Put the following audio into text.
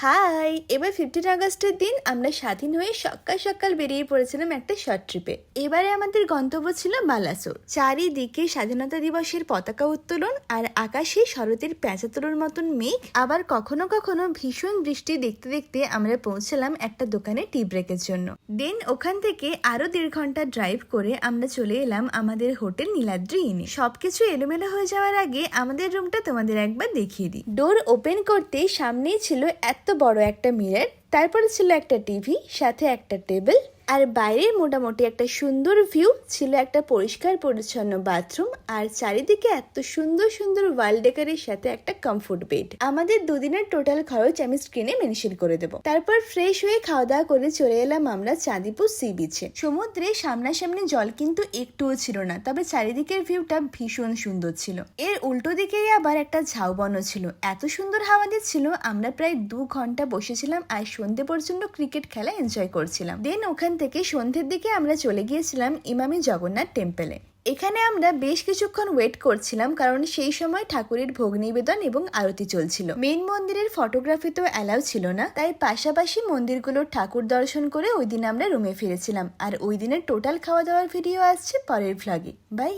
High, এবার 15 আগস্টের দিন আমরা স্বাধীন হয়ে সকাল সকাল বেরিয়ে পড়েছিলাম একটা শর্ট ট্রিপে। এবারে আমাদের গন্তব্য ছিল বালাসোর। চারিদিকে স্বাধীনতা দিবসের পতাকা উত্তোলন আর আকাশে শরতের পেঁচাতোড়ার মতন মেঘ। আবার কখনো কখনো ভীষণ বৃষ্টি দেখতে দেখতে আমরা পৌঁছলাম একটা দোকানে টি ব্রেকের জন্য। দেন ওখান থেকে আরো 1.5 ঘন্টা ড্রাইভ করে আমরা চলে এলাম আমাদের হোটেল নীলাদ্রি ইনে। সবকিছু এলোমেলো হয়ে যাওয়ার আগে আমাদের রুমটা তোমাদের একবার দেখিয়ে দিই। ডোর ওপেন করতেই সামনেই ছিল এত বড় একটা মিরর, তারপরে ছিল একটা টিভি, সাথে একটা টেবিল, আর বাইরে মোটামুটি একটা সুন্দর ভিউ ছিল, একটা পরিষ্কার পরিচ্ছন্ন বাথরুম, আর চারিদিকে এত সুন্দর সুন্দর ওয়াল ডেকারের সাথে একটা কমফোর্ট বেড। আমাদের দুদিনের টোটাল খরচ আমি স্ক্রিনে মেনশন করে দেবো। তারপর ফ্রেশ হয়ে খাওয়া দাওয়া করে চলে এলাম আমরা চাঁদিপুর সি বিচে। সমুদ্রে সামনাসামনি জল কিন্তু একটুও ছিল না, তবে চারিদিকের ভিউটা ভীষণ সুন্দর ছিল। এর উল্টো দিকেই আবার একটা ঝাউবনও ছিল। এত সুন্দর হাওয়া দিচ্ছিল, আমরা প্রায় 2 ঘন্টা বসেছিলাম আর সন্ধ্যে পর্যন্ত ক্রিকেট খেলা এনজয় করছিলাম। দেন ওখান থেকে সন্ধ্যের দিকে আমরা চলে গিয়েছিলাম ইমামি জগন্নাথ টেম্পলে। এখানে আমরা বেশ কিছুক্ষণ ওয়েট করছিলাম, কারণ সেই সময় ঠাকুরের ভোগ নিবেদন এবং আরতি চলছিল। মেইন মন্দিরের ফটোগ্রাফি তো অ্যালাউ ছিল না, তাই পাশাপাশি মন্দিরগুলোর ঠাকুর দর্শন করে ওই দিন আমরা রুমে ফিরেছিলাম। আর ওই দিনের টোটাল খাওয়া দাওয়ার ভিডিও আসছে পরের ভ্লগে। বাই।